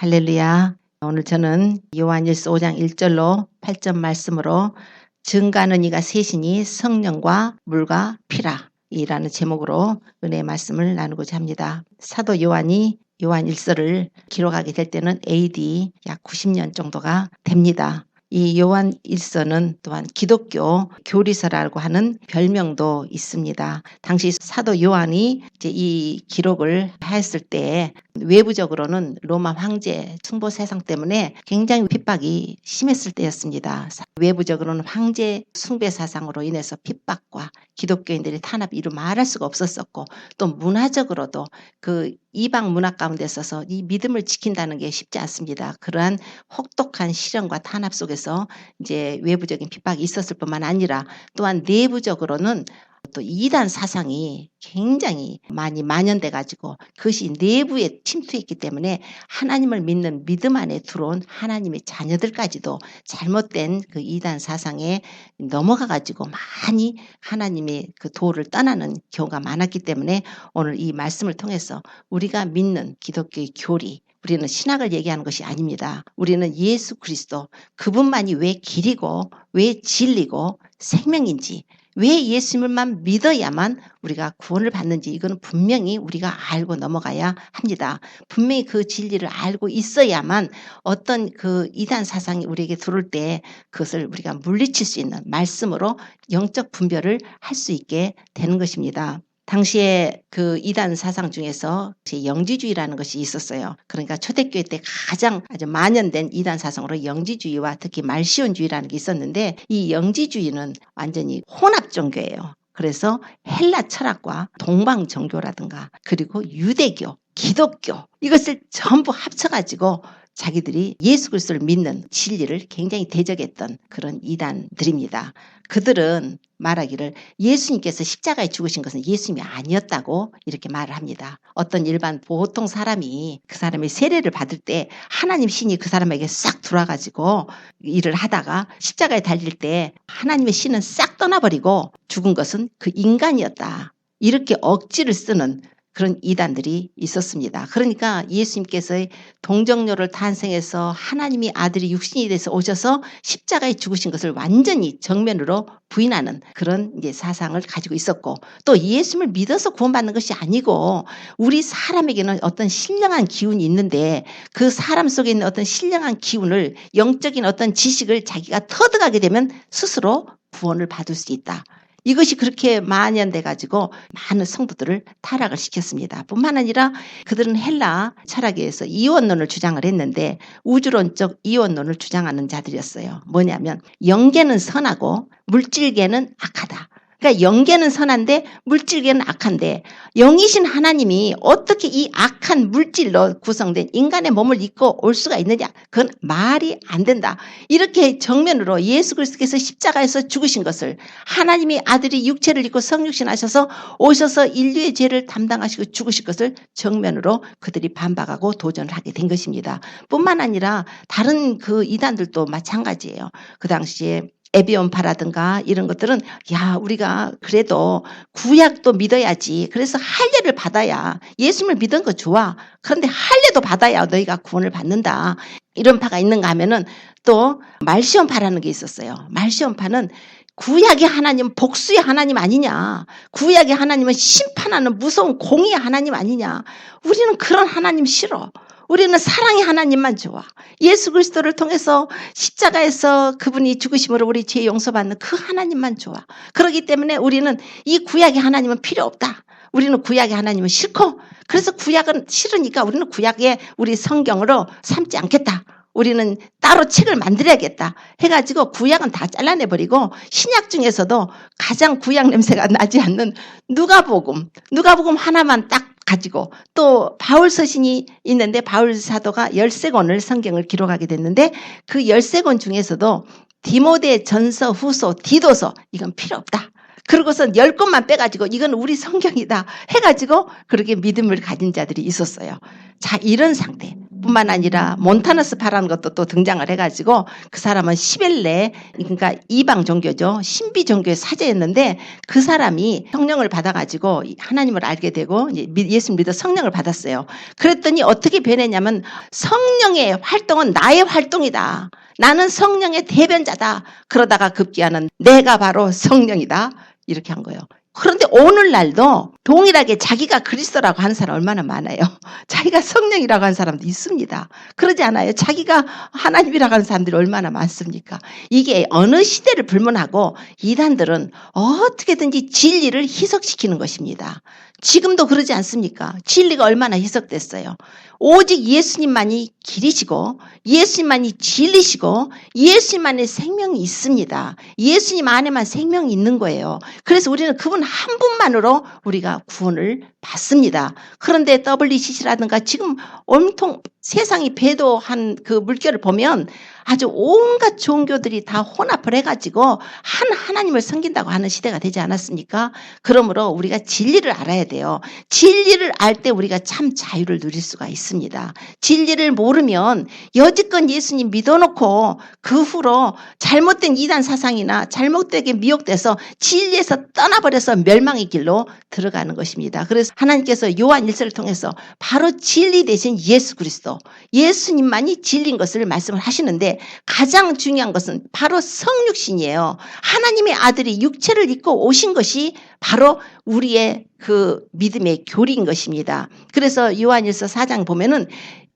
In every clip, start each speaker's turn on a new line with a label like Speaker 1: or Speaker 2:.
Speaker 1: 할렐루야. 오늘 저는 요한일서 5장 1절로 8절 말씀으로 증거하는 이가 셋이니 성령과 물과 피라 이라는 제목으로 은혜의 말씀을 나누고자 합니다. 사도 요한이 요한일서를 기록하게 될 때는 AD 약 90년 정도가 됩니다. 이 요한일서는 또한 기독교 교리서라고 하는 별명도 있습니다. 당시 사도 요한이 이제 이 기록을 했을 때 외부적으로는 로마 황제 숭보 세상 때문에 굉장히 핍박이 심했을 때였습니다. 외부적으로는 황제 숭배 사상으로 인해서 핍박과 기독교인들의 탄압이 이루 말할 수가 없었었고, 또 문화적으로도 그 이방 문화 가운데 있어서 이 믿음을 지킨다는 게 쉽지 않습니다. 그러한 혹독한 시련과 탄압 속에서 이제 외부적인 핍박이 있었을 뿐만 아니라 또한 내부적으로는 또 이단 사상이 굉장히 많이 만연돼 가지고 그것이 내부에 침투했기 때문에 하나님을 믿는 믿음 안에 들어온 하나님의 자녀들까지도 잘못된 그 이단 사상에 넘어가 가지고 많이 하나님의 그 도를 떠나는 경우가 많았기 때문에 오늘 이 말씀을 통해서 우리가 믿는 기독교의 교리, 우리는 신학을 얘기하는 것이 아닙니다. 우리는 예수 그리스도 그분만이 왜 길이고 왜 진리고 생명인지, 왜 예수님만 믿어야만 우리가 구원을 받는지 이거는 분명히 우리가 알고 넘어가야 합니다. 분명히 그 진리를 알고 있어야만 어떤 그 이단 사상이 우리에게 들어올 때 그것을 우리가 물리칠 수 있는 말씀으로 영적 분별을 할 수 있게 되는 것입니다. 당시에 그 이단 사상 중에서 영지주의라는 것이 있었어요. 그러니까 초대교회 때 가장 아주 만연된 이단 사상으로 영지주의와 특히 말시온주의라는 게 있었는데, 이 영지주의는 완전히 혼합 종교예요. 그래서 헬라 철학과 동방 종교라든가 그리고 유대교, 기독교 이것을 전부 합쳐가지고 자기들이 예수 그리스도를 믿는 진리를 굉장히 대적했던 그런 이단들입니다. 그들은 말하기를 예수님께서 십자가에 죽으신 것은 예수님이 아니었다고 이렇게 말을 합니다. 어떤 일반 보통 사람이 그 사람의 세례를 받을 때 하나님 신이 그 사람에게 싹 들어와가지고 일을 하다가 십자가에 달릴 때 하나님의 신은 싹 떠나버리고 죽은 것은 그 인간이었다, 이렇게 억지를 쓰는 그런 이단들이 있었습니다. 그러니까 예수님께서의 동정녀를 탄생해서 하나님이 아들이 육신이 돼서 오셔서 십자가에 죽으신 것을 완전히 정면으로 부인하는 그런 이제 사상을 가지고 있었고, 또 예수님을 믿어서 구원받는 것이 아니고 우리 사람에게는 어떤 신령한 기운이 있는데 그 사람 속에 있는 어떤 신령한 기운을, 영적인 어떤 지식을 자기가 터득하게 되면 스스로 구원을 받을 수 있다. 이것이 그렇게 만연돼 가지고 많은 성도들을 타락을 시켰습니다. 뿐만 아니라 그들은 헬라 철학에서 이원론을 주장을 했는데 우주론적 이원론을 주장하는 자들이었어요. 뭐냐면 영계는 선하고 물질계는 악하다. 그러니까 영계는 선한데 물질계는 악한데 영이신 하나님이 어떻게 이 악한 물질로 구성된 인간의 몸을 입고 올 수가 있느냐? 그건 말이 안 된다. 이렇게 정면으로 예수 그리스도께서 십자가에서 죽으신 것을, 하나님의 아들이 육체를 입고 성육신 하셔서 오셔서 인류의 죄를 담당하시고 죽으실 것을 정면으로 그들이 반박하고 도전을 하게 된 것입니다. 뿐만 아니라 다른 그 이단들도 마찬가지예요. 그 당시에 에비온파라든가 이런 것들은 야, 우리가 그래도 구약도 믿어야지, 그래서 할례를 받아야, 예수님을 믿은 거 좋아, 그런데 할례도 받아야 너희가 구원을 받는다, 이런 파가 있는가 하면은 또 말시온파라는 게 있었어요. 말시온파는 구약의 하나님 복수의 하나님 아니냐, 구약의 하나님은 심판하는 무서운 공의의 하나님 아니냐, 우리는 그런 하나님 싫어. 우리는 사랑의 하나님만 좋아. 예수 그리스도를 통해서 십자가에서 그분이 죽으심으로 우리 죄 용서받는 그 하나님만 좋아. 그렇기 때문에 우리는 이 구약의 하나님은 필요 없다. 우리는 구약의 하나님은 싫고, 그래서 구약은 싫으니까 우리는 구약에 우리 성경으로 삼지 않겠다. 우리는 따로 책을 만들어야겠다 해가지고 구약은 다 잘라내버리고 신약 중에서도 가장 구약 냄새가 나지 않는 누가복음 하나만 딱 가지고, 또 바울 서신이 있는데 바울 사도가 13권을 성경을 기록하게 됐는데 그 13권 중에서도 디모데 전서, 후서, 디도서 이건 필요 없다. 그러고서 10권만 빼가지고 이건 우리 성경이다 해가지고 그렇게 믿음을 가진 자들이 있었어요. 자, 이런 상태. 뿐만 아니라 몬타너스파라는 것도 또 등장을 해가지고 그 사람은 시벨레, 그러니까 이방 종교죠. 신비 종교의 사제였는데 그 사람이 성령을 받아가지고 하나님을 알게 되고 예수 믿어 성령을 받았어요. 그랬더니 어떻게 변했냐면 성령의 활동은 나의 활동이다. 나는 성령의 대변자다. 그러다가 급기야는 내가 바로 성령이다. 이렇게 한 거예요. 그런데 오늘날도 동일하게 자기가 그리스도라고 하는 사람 얼마나 많아요. 자기가 성령이라고 하는 사람도 있습니다. 그러지 않아요? 자기가 하나님이라고 하는 사람들이 얼마나 많습니까? 이게 어느 시대를 불문하고 이단들은 어떻게든지 진리를 희석시키는 것입니다. 지금도 그러지 않습니까? 진리가 얼마나 희석됐어요. 오직 예수님만이 길이시고 예수님만이 진리시고 예수님만의 생명이 있습니다. 예수님 안에만 생명이 있는 거예요. 그래서 우리는 그분 한 분만으로 우리가 구원을 받습니다. 그런데 WCC라든가 지금 온통 세상이 배도한 그 물결을 보면 아주 온갖 종교들이 다 혼합을 해가지고 한 하나님을 섬긴다고 하는 시대가 되지 않았습니까? 그러므로 우리가 진리를 알아야 돼요. 진리를 알 때 우리가 참 자유를 누릴 수가 있습니다. 진리를 모르면 여지껏 예수님 믿어놓고 그 후로 잘못된 이단 사상이나 잘못되게 미혹돼서 진리에서 떠나버려서 멸망의 길로 들어가는 것입니다. 그래서 하나님께서 요한 1서를 통해서 바로 진리 대신 예수 그리스도, 예수님만이 진리인 것을 말씀을 하시는데 가장 중요한 것은 바로 성육신이에요. 하나님의 아들이 육체를 입고 오신 것이 바로 우리의 그 믿음의 교리인 것입니다. 그래서 요한일서 4장 보면은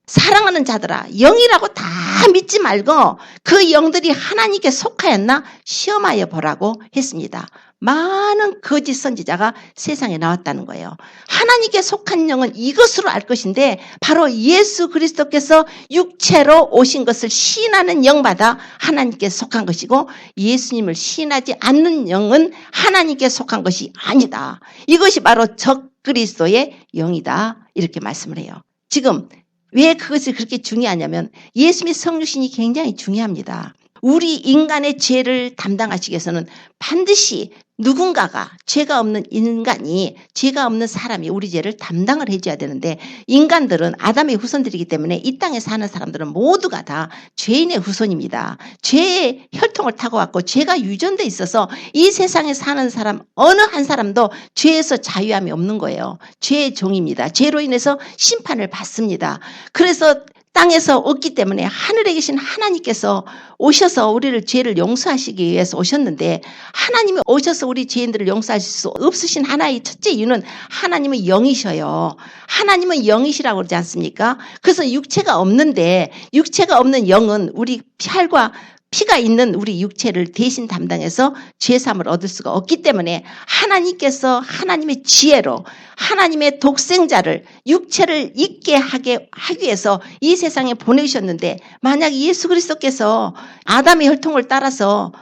Speaker 1: 사랑하는 자들아 영이라고 다 믿지 말고 그 영들이 하나님께 속하였나 시험하여 보라고 했습니다. 많은 거짓 선지자가 세상에 나왔다는 거예요. 하나님께 속한 영은 이것으로 알 것인데 바로 예수 그리스도께서 육체로 오신 것을 시인하는 영마다 하나님께 속한 것이고 예수님을 시인하지 않는 영은 하나님께 속한 것이 아니다. 이것이 바로 적그리스도의 영이다. 이렇게 말씀을 해요. 지금 왜 그것이 그렇게 중요하냐면 예수님의 성육신이 굉장히 중요합니다. 우리 인간의 죄를 담당하시기 위해서는 반드시 누군가가 죄가 없는 인간이 죄가 없는 사람이 우리 죄를 담당을 해줘야 되는데 인간들은 아담의 후손들이기 때문에 이 땅에 사는 사람들은 모두가 다 죄인의 후손입니다. 죄의 혈통을 타고 왔고 죄가 유전돼 있어서 이 세상에 사는 사람 어느 한 사람도 죄에서 자유함이 없는 거예요. 죄의 종입니다. 죄로 인해서 심판을 받습니다. 그래서 땅에서 없기 때문에 하늘에 계신 하나님께서 오셔서 우리를 죄를 용서하시기 위해서 오셨는데 하나님이 오셔서 우리 죄인들을 용서하실 수 없으신 하나의 첫째 이유는 하나님은 영이셔요. 하나님은 영이시라고 그러지 않습니까? 그래서 육체가 없는데 육체가 없는 영은 우리 혈과 피가 있는 우리 육체를 대신 담당해서 죄사함을 얻을 수가 없기 때문에 하나님께서 하나님의 지혜로 하나님의 독생자를 육체를 있게 하기 위해서 이 세상에 보내주셨는데 만약 예수 그리스도께서 아담의 혈통을 따라서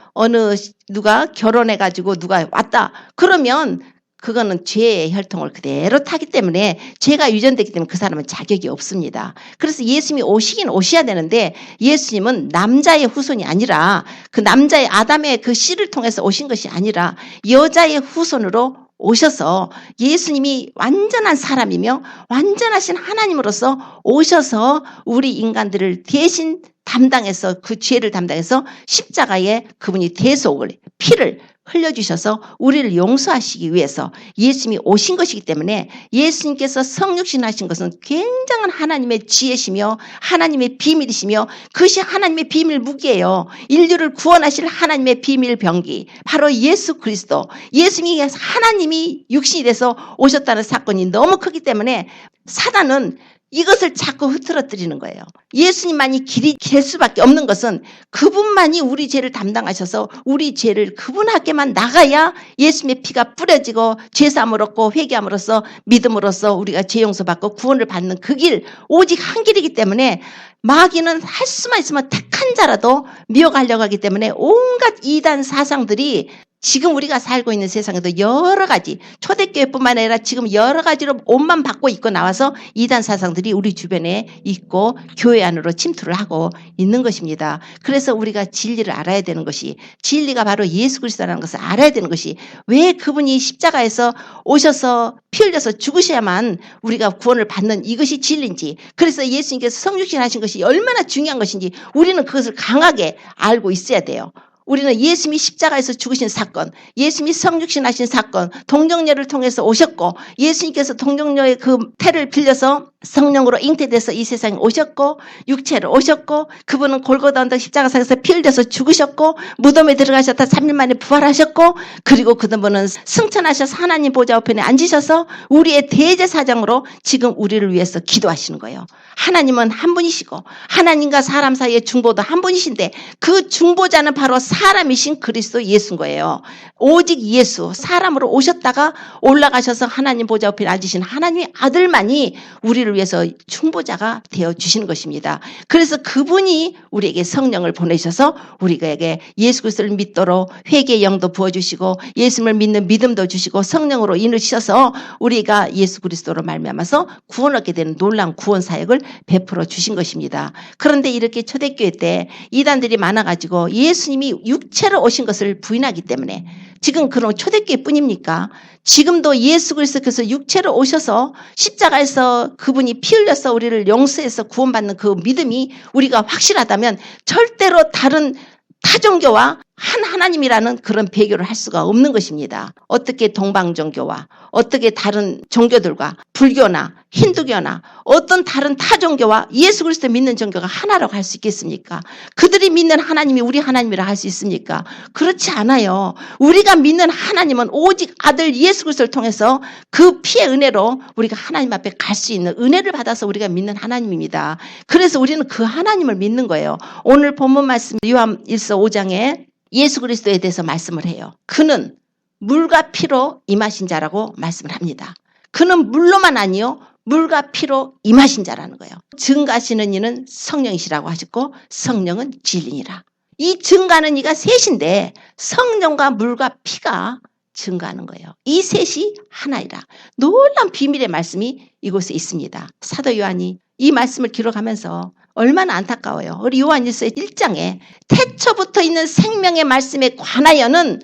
Speaker 1: 누가 결혼해가지고 누가 왔다 그러면 그거는 죄의 혈통을 그대로 타기 때문에 죄가 유전되기 때문에 그 사람은 자격이 없습니다. 그래서 예수님이 오시긴 오셔야 되는데 예수님은 남자의 후손이 아니라 그 남자의 아담의 그 씨를 통해서 오신 것이 아니라 여자의 후손으로 오셔서 예수님이 완전한 사람이며 완전하신 하나님으로서 오셔서 우리 인간들을 대신 담당해서 그 죄를 담당해서 십자가에 그분이 대속을 피를 흘려주셔서 우리를 용서하시기 위해서 예수님이 오신 것이기 때문에 예수님께서 성육신 하신 것은 굉장한 하나님의 지혜시며 하나님의 비밀이시며 그것이 하나님의 비밀 무기예요. 인류를 구원하실 하나님의 비밀 병기 바로 예수 그리스도 예수님이 하나님이 육신이 돼서 오셨다는 사건이 너무 크기 때문에 사단은 이것을 자꾸 흐트러뜨리는 거예요. 예수님만이 길이 될 수밖에 없는 것은 그분만이 우리 죄를 담당하셔서 우리 죄를 그분에게만 나가야 예수님의 피가 뿌려지고 죄사함을 얻고 회개함으로써 믿음으로써 우리가 죄 용서받고 구원을 받는 그 길 오직 한 길이기 때문에 마귀는 할 수만 있으면 택한 자라도 미혹하려고 하기 때문에 온갖 이단 사상들이 지금 우리가 살고 있는 세상에도 여러 가지, 초대교회뿐만 아니라 지금 여러 가지로 옷만 받고 입고 나와서 이단 사상들이 우리 주변에 있고 교회 안으로 침투를 하고 있는 것입니다. 그래서 우리가 진리를 알아야 되는 것이, 진리가 바로 예수 그리스도라는 것을 알아야 되는 것이, 왜 그분이 십자가에서 오셔서 피 흘려서 죽으셔야만 우리가 구원을 받는 이것이 진리인지, 그래서 예수님께서 성육신 하신 것이 얼마나 중요한 것인지 우리는 그것을 강하게 알고 있어야 돼요. 우리는 예수님이 십자가에서 죽으신 사건, 예수님이 성육신 하신 사건, 동정녀를 통해서 오셨고, 예수님께서 동정녀의 그 태를 빌려서 성령으로 잉태돼서 이 세상에 오셨고, 육체로 오셨고, 그분은 골고다 언덕 십자가상에서 피 흘려서 죽으셨고, 무덤에 들어가셨다 3일 만에 부활하셨고, 그리고 그분은 승천하셔서 하나님 보좌 우편에 앉으셔서 우리의 대제사장으로 지금 우리를 위해서 기도하시는 거예요. 하나님은 한 분이시고 하나님과 사람 사이의 중보도 한 분이신데, 그 중보자는 바로 사람이신 그리스도 예수인 거예요. 오직 예수, 사람으로 오셨다가 올라가셔서 하나님 보좌 우편에 앉으신 하나님의 아들만이 우리를 위해서 중보자가 되어주시는 것입니다. 그래서 그분이 우리에게 성령을 보내셔서 우리에게 예수 그리스도를 믿도록 회개의 영도 부어주시고, 예수님을 믿는 믿음도 주시고, 성령으로 인으셔서 우리가 예수 그리스도로 말미암아서 구원 얻게 되는 놀라운 구원 사역을 베풀어 주신 것입니다. 그런데 이렇게 초대교회 때 이단들이 많아가지고 예수님이 육체로 오신 것을 부인하기 때문에, 지금 그런 초대교회뿐입니까? 지금도 예수 그리스도께서 육체로 오셔서 십자가에서 그분이 피 흘려서 우리를 용서해서 구원받는 그 믿음이 우리가 확실하다면 절대로 다른 타종교와 한 하나님이라는 그런 배교를 할 수가 없는 것입니다. 어떻게 동방종교와 어떻게 다른 종교들과 불교나 힌두교나 어떤 다른 타종교와 예수 그리스도 믿는 종교가 하나라고 할 수 있겠습니까? 그들이 믿는 하나님이 우리 하나님이라 할 수 있습니까? 그렇지 않아요. 우리가 믿는 하나님은 오직 아들 예수 그리스도를 통해서 그 피의 은혜로 우리가 하나님 앞에 갈 수 있는 은혜를 받아서 우리가 믿는 하나님입니다. 그래서 우리는 그 하나님을 믿는 거예요. 오늘 본문 말씀 요한 1서 5장에 예수 그리스도에 대해서 말씀을 해요. 그는 물과 피로 임하신 자라고 말씀을 합니다. 그는 물로만 아니요 물과 피로 임하신 자라는 거예요. 증가하시는 이는 성령이시라고 하셨고, 성령은 진리니라. 이 증가하는 이가 셋인데 성령과 물과 피가 증가하는 거예요. 이 셋이 하나이라. 놀라운 비밀의 말씀이 이곳에 있습니다. 사도 요한이 이 말씀을 기록하면서 얼마나 안타까워요. 우리 요한일서 1장에 태초부터 있는 생명의 말씀에 관하여는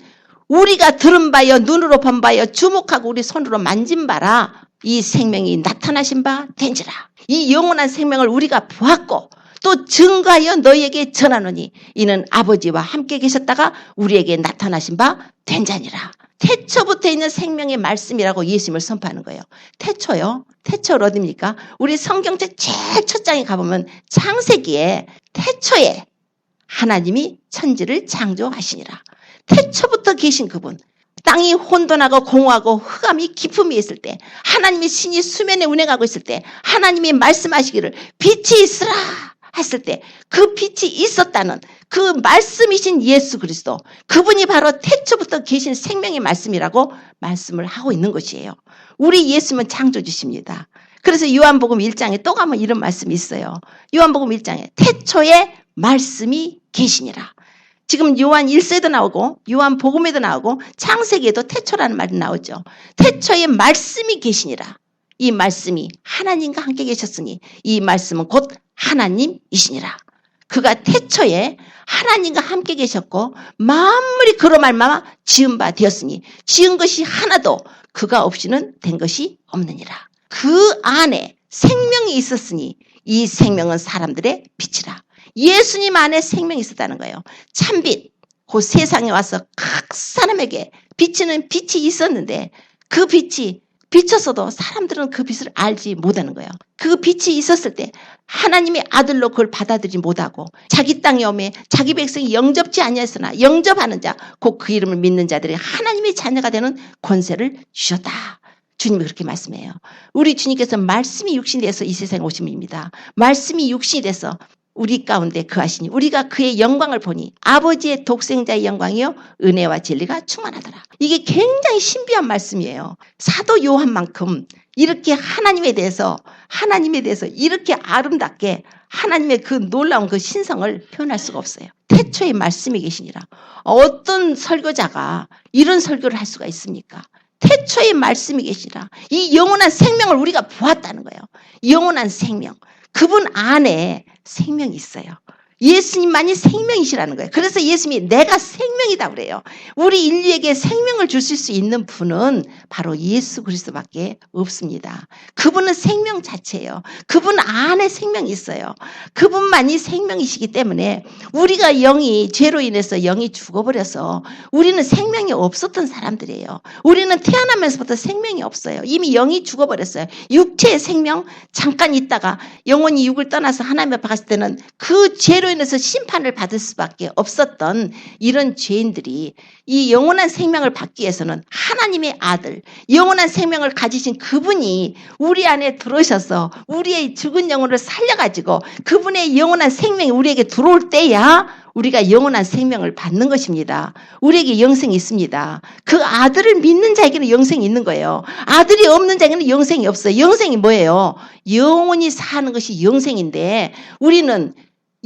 Speaker 1: 우리가 들은 바여 눈으로 본 바여 주목하고 우리 손으로 만진 바라 이 생명이 나타나신 바 된지라. 이 영원한 생명을 우리가 보았고 또 증거하여 너희에게 전하노니 이는 아버지와 함께 계셨다가 우리에게 나타나신 바 된 자니라. 태초부터 있는 생명의 말씀이라고 예수님을 선포하는 거예요. 태초요. 태초는 어디입니까? 우리 성경책 제일 첫 장에 가보면 창세기에 태초에 하나님이 천지를 창조하시니라. 태초부터 계신 그분. 땅이 혼돈하고 공허하고 흑암이 깊음이 있을 때, 하나님의 신이 수면에 운행하고 있을 때, 하나님이 말씀하시기를 빛이 있으라 했을 때 그 빛이 있었다는 그 말씀이신 예수 그리스도, 그분이 바로 태초부터 계신 생명의 말씀이라고 말씀을 하고 있는 것이에요. 우리 예수님은 창조주십니다. 그래서 요한복음 1장에 또 가면 이런 말씀이 있어요. 요한복음 1장에 태초에 말씀이 계시니라. 지금 요한 1세도 나오고 요한복음에도 나오고 창세기에도 태초라는 말이 나오죠. 태초에 말씀이 계시니라. 이 말씀이 하나님과 함께 계셨으니 이 말씀은 곧 하나님이시니라. 그가 태초에 하나님과 함께 계셨고 만물이 그로 말미암아 지은 바 되었으니 지은 것이 하나도 그가 없이는 된 것이 없느니라. 그 안에 생명이 있었으니 이 생명은 사람들의 빛이라. 예수님 안에 생명이 있었다는 거예요. 참빛, 그 세상에 와서 각 사람에게 비치는 빛이 있었는데 그 빛이 비쳤어도 사람들은 그 빛을 알지 못하는 거예요. 그 빛이 있었을 때 하나님의 아들로 그걸 받아들이지 못하고 자기 땅에 오매 자기 백성이 영접지 아니하였으나 영접하는 자, 곧 그 이름을 믿는 자들이 하나님의 자녀가 되는 권세를 주셨다. 주님이 그렇게 말씀해요. 우리 주님께서 말씀이 육신이 돼서 이 세상에 오신 분입니다. 말씀이 육신이 돼서 우리 가운데 거하시니 우리가 그의 영광을 보니 아버지의 독생자의 영광이요 은혜와 진리가 충만하더라. 이게 굉장히 신비한 말씀이에요. 사도 요한만큼 이렇게 하나님에 대해서 이렇게 아름답게 하나님의 그 놀라운 그 신성을 표현할 수가 없어요. 태초에 말씀이 계시니라. 어떤 설교자가 이런 설교를 할 수가 있습니까? 태초에 말씀이 계시라. 이 영원한 생명을 우리가 보았다는 거예요. 영원한 생명. 그분 안에 생명이 있어요. 예수님만이 생명이시라는 거예요. 그래서 예수님이 내가 생명이다 그래요. 우리 인류에게 생명을 주실 수 있는 분은 바로 예수 그리스도밖에 없습니다. 그분은 생명 자체예요. 그분 안에 생명이 있어요. 그분만이 생명이시기 때문에 우리가 영이 죄로 인해서 영이 죽어버려서 우리는 생명이 없었던 사람들이에요. 우리는 태어나면서부터 생명이 없어요. 이미 영이 죽어버렸어요. 육체의 생명 잠깐 있다가 영혼이 육을 떠나서 하나님 앞에 갔을 때는 그 죄로 인해서 심판을 받을 수밖에 없었던 이런 죄인들이 이 영원한 생명을 받기 위해서는 하나님의 아들, 영원한 생명을 가지신 그분이 우리 안에 들어오셔서 우리의 죽은 영혼을 살려가지고 그분의 영원한 생명이 우리에게 들어올 때야 우리가 영원한 생명을 받는 것입니다. 우리에게 영생이 있습니다. 그 아들을 믿는 자에게는 영생이 있는 거예요. 아들이 없는 자에게는 영생이 없어요. 영생이 뭐예요? 영원히 사는 것이 영생인데 우리는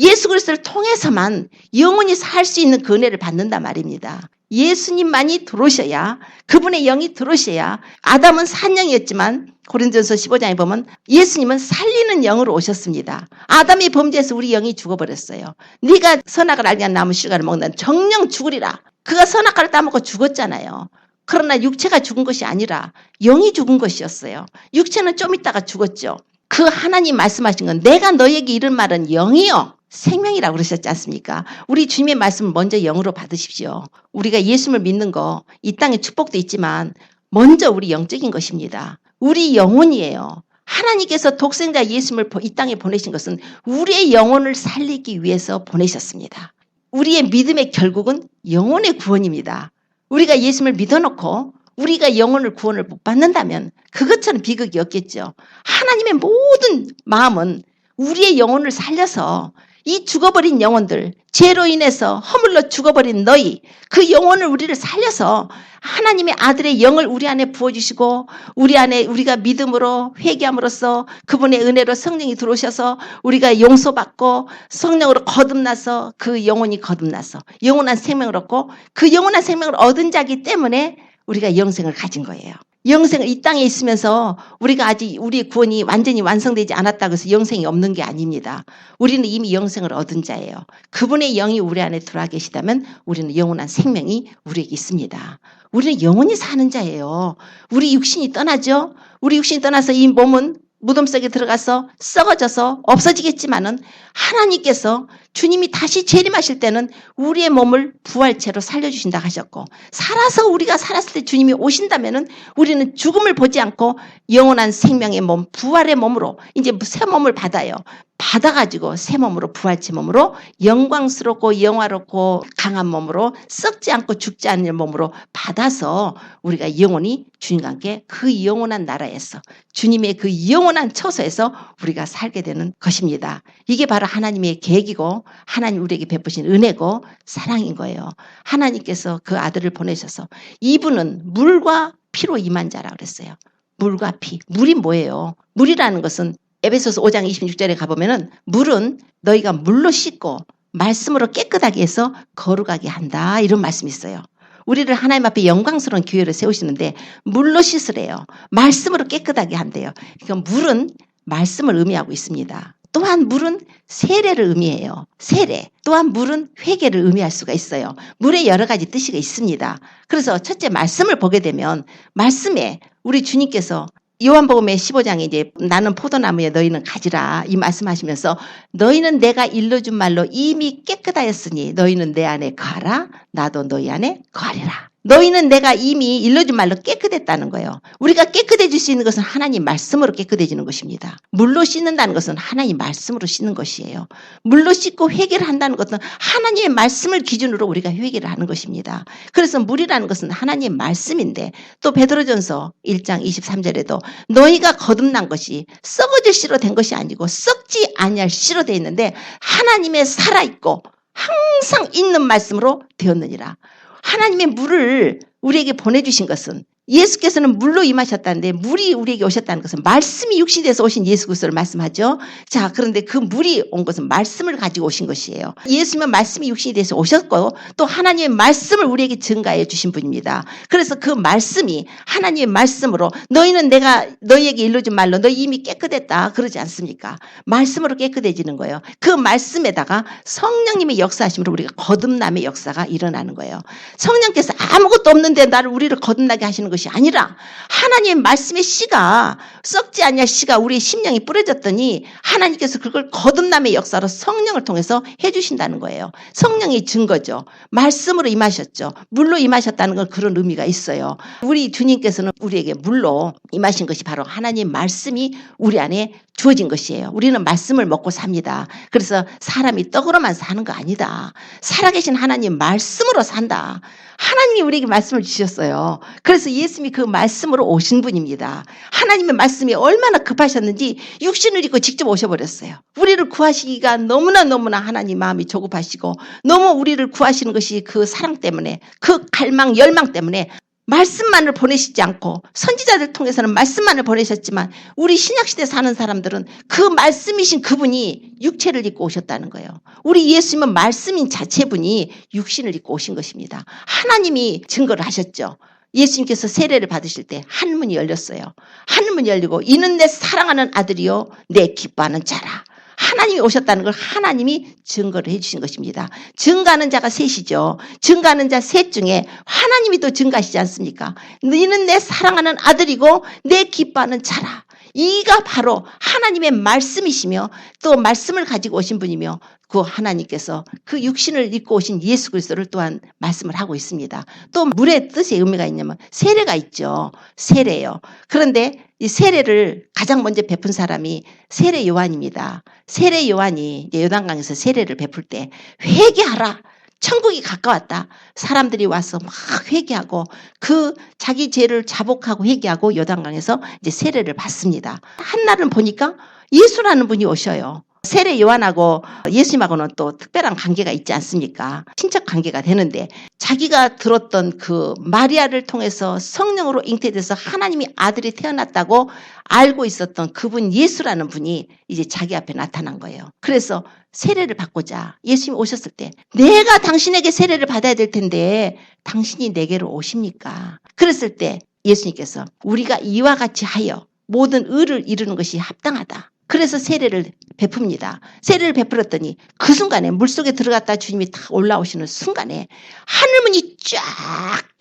Speaker 1: 예수 그리스도를 통해서만 영원히 살 수 있는 그 은혜를 받는단 말입니다. 예수님만이 들어오셔야, 그분의 영이 들어오셔야. 아담은 산영이었지만 고린도전서 15장에 보면 예수님은 살리는 영으로 오셨습니다. 아담이 범죄해서 우리 영이 죽어버렸어요. 네가 선악을 알게 한 나무 씨가를 먹는 정령 죽으리라. 그가 선악과를 따먹고 죽었잖아요. 그러나 육체가 죽은 것이 아니라 영이 죽은 것이었어요. 육체는 좀 있다가 죽었죠. 그 하나님 말씀하신 건 내가 너에게 이른 말은 영이요 생명이라고 그러셨지 않습니까? 우리 주님의 말씀을 먼저 영으로 받으십시오. 우리가 예수님을 믿는 거 이 땅에 축복도 있지만 먼저 우리 영적인 것입니다. 우리 영혼이에요. 하나님께서 독생자 예수님을 이 땅에 보내신 것은 우리의 영혼을 살리기 위해서 보내셨습니다. 우리의 믿음의 결국은 영혼의 구원입니다. 우리가 예수님을 믿어놓고 우리가 영혼을 구원을 못 받는다면 그것처럼 비극이 없겠죠. 하나님의 모든 마음은 우리의 영혼을 살려서 이 죽어버린 영혼들, 죄로 인해서 허물로 죽어버린 너희, 그 영혼을 우리를 살려서 하나님의 아들의 영을 우리 안에 부어주시고 우리 안에 우리가 믿음으로 회개함으로써 그분의 은혜로 성령이 들어오셔서 우리가 용서받고 성령으로 거듭나서 그 영혼이 거듭나서 영원한 생명을 얻고 그 영원한 생명을 얻은 자기 때문에 우리가 영생을 가진 거예요. 영생을 이 땅에 있으면서 우리가 아직 우리의 구원이 완전히 완성되지 않았다고 해서 영생이 없는 게 아닙니다. 우리는 이미 영생을 얻은 자예요. 그분의 영이 우리 안에 들어와 계시다면 우리는 영원한 생명이 우리에게 있습니다. 우리는 영원히 사는 자예요. 우리 육신이 떠나죠. 우리 육신이 떠나서 이 몸은 무덤 속에 들어가서 썩어져서 없어지겠지만은 하나님께서 주님이 다시 재림하실 때는 우리의 몸을 부활체로 살려주신다 하셨고 살아서 우리가 살았을 때 주님이 오신다면은 우리는 죽음을 보지 않고 영원한 생명의 몸, 부활의 몸으로 이제 새 몸을 받아요. 받아가지고 새 몸으로 부활체 몸으로 영광스럽고 영화롭고 강한 몸으로 썩지 않고 죽지 않는 몸으로 받아서 우리가 영원히 주님과 함께 그 영원한 나라에서 주님의 그 영원한 처소에서 우리가 살게 되는 것입니다. 이게 바로 하나님의 계획이고 하나님 우리에게 베푸신 은혜고 사랑인 거예요. 하나님께서 그 아들을 보내셔서 이분은 물과 피로 임한 자라고 그랬어요. 물과 피. 물이 뭐예요? 물이라는 것은 에베소서 5장 26절에 가보면은 물은 너희가 물로 씻고 말씀으로 깨끗하게 해서 거룩하게 한다. 이런 말씀이 있어요. 우리를 하나님 앞에 영광스러운 교회를 세우시는데 물로 씻으래요. 말씀으로 깨끗하게 한대요. 그러니까 물은 말씀을 의미하고 있습니다. 또한 물은 세례를 의미해요. 세례. 또한 물은 회개를 의미할 수가 있어요. 물에 여러 가지 뜻이 있습니다. 그래서 첫째 말씀을 보게 되면 말씀에 우리 주님께서 요한복음의 15장에 이제 나는 포도나무에 너희는 가지라 이 말씀하시면서 너희는 내가 일러준 말로 이미 깨끗하였으니 너희는 내 안에 거하라 나도 너희 안에 거하리라. 너희는 내가 이미 일러준 말로 깨끗했다는 거예요. 우리가 깨끗해질 수 있는 것은 하나님 말씀으로 깨끗해지는 것입니다. 물로 씻는다는 것은 하나님 말씀으로 씻는 것이에요. 물로 씻고 회개를 한다는 것은 하나님의 말씀을 기준으로 우리가 회개를 하는 것입니다. 그래서 물이라는 것은 하나님의 말씀인데 또 베드로전서 1장 23절에도 너희가 거듭난 것이 썩어질 씨로 된 것이 아니고 썩지 아니할 씨로 되어 있는데 하나님의 살아있고 항상 있는 말씀으로 되었느니라. 하나님의 물을 우리에게 보내주신 것은 예수께서는 물로 임하셨다는데 물이 우리에게 오셨다는 것은 말씀이 육신이 돼서 오신 예수 그리스도를 말씀하죠. 자, 그런데 그 물이 온 것은 말씀을 가지고 오신 것이에요. 예수님은 말씀이 육신이 돼서 오셨고 또 하나님의 말씀을 우리에게 증가해 주신 분입니다. 그래서 그 말씀이 하나님의 말씀으로 너희는 내가 너희에게 일러준 말로 너희 이미 깨끗했다 그러지 않습니까? 말씀으로 깨끗해지는 거예요. 그 말씀에다가 성령님의 역사하심으로 우리가 거듭남의 역사가 일어나는 거예요. 성령께서 아무것도 없는데 우리를 거듭나게 하시는 것이 아니라 하나님의 말씀의 씨가 썩지 않냐 씨가 우리의 심령이 뿌려졌더니 하나님께서 그걸 거듭남의 역사로 성령을 통해서 해주신다는 거예요. 성령의 증거죠. 말씀으로 임하셨죠. 물로 임하셨다는 건 그런 의미가 있어요. 우리 주님께서는 우리에게 물로 임하신 것이 바로 하나님의 말씀이 우리 안에 주어진 것이에요. 우리는 말씀을 먹고 삽니다. 그래서 사람이 떡으로만 사는 거 아니다. 살아계신 하나님 말씀으로 산다. 하나님이 우리에게 말씀을 주셨어요. 그래서 예수님이 그 말씀으로 오신 분입니다. 하나님의 말씀이 얼마나 급하셨는지 육신을 입고 직접 오셔버렸어요. 우리를 구하시기가 너무나 하나님 마음이 조급하시고 너무 우리를 구하시는 것이 그 사랑 때문에 그 갈망 열망 때문에 말씀만을 보내시지 않고 선지자들 통해서는 말씀만을 보내셨지만 우리 신약시대 사는 사람들은 그 말씀이신 그분이 육체를 입고 오셨다는 거예요. 우리 예수님은 말씀인 자체분이 육신을 입고 오신 것입니다. 하나님이 증거를 하셨죠. 예수님께서 세례를 받으실 때 한문이 열렸어요. 한문이 열리고 이는 내 사랑하는 아들이요 내 기뻐하는 자라. 하나님이 오셨다는 걸 하나님이 증거를 해주신 것입니다. 증거하는 자가 셋이죠. 증거하는 자 셋 중에 하나님이 또 증거하시지 않습니까? 너희는 내 사랑하는 아들이고 내 기뻐하는 자라. 이가 바로 하나님의 말씀이시며 또 말씀을 가지고 오신 분이며 그 하나님께서 그 육신을 입고 오신 예수 그리스도를 또한 말씀을 하고 있습니다. 또 물의 뜻의 의미가 있냐면 세례가 있죠. 세례예요. 그런데 이 세례를 가장 먼저 베푼 사람이 세례 요한입니다. 세례 요한이 요단강에서 세례를 베풀 때 회개하라. 천국이 가까웠다. 사람들이 와서 막 회개하고 그 자기 죄를 자복하고 회개하고 요단강에서 이제 세례를 받습니다. 한날은 보니까 예수라는 분이 오셔요. 세례 요한하고 예수님하고는 또 특별한 관계가 있지 않습니까? 친척 관계가 되는데 자기가 들었던 그 마리아를 통해서 성령으로 잉태돼서 하나님이 아들이 태어났다고 알고 있었던 그분 예수라는 분이 이제 자기 앞에 나타난 거예요. 그래서 세례를 받고자 예수님이 오셨을 때 내가 당신에게 세례를 받아야 될 텐데 당신이 내게로 오십니까? 그랬을 때 예수님께서 우리가 이와 같이 하여 모든 의를 이루는 것이 합당하다. 그래서 세례를 베풉니다. 세례를 베풀었더니 그 순간에 물속에 들어갔다 주님이 탁 올라오시는 순간에 하늘문이 쫙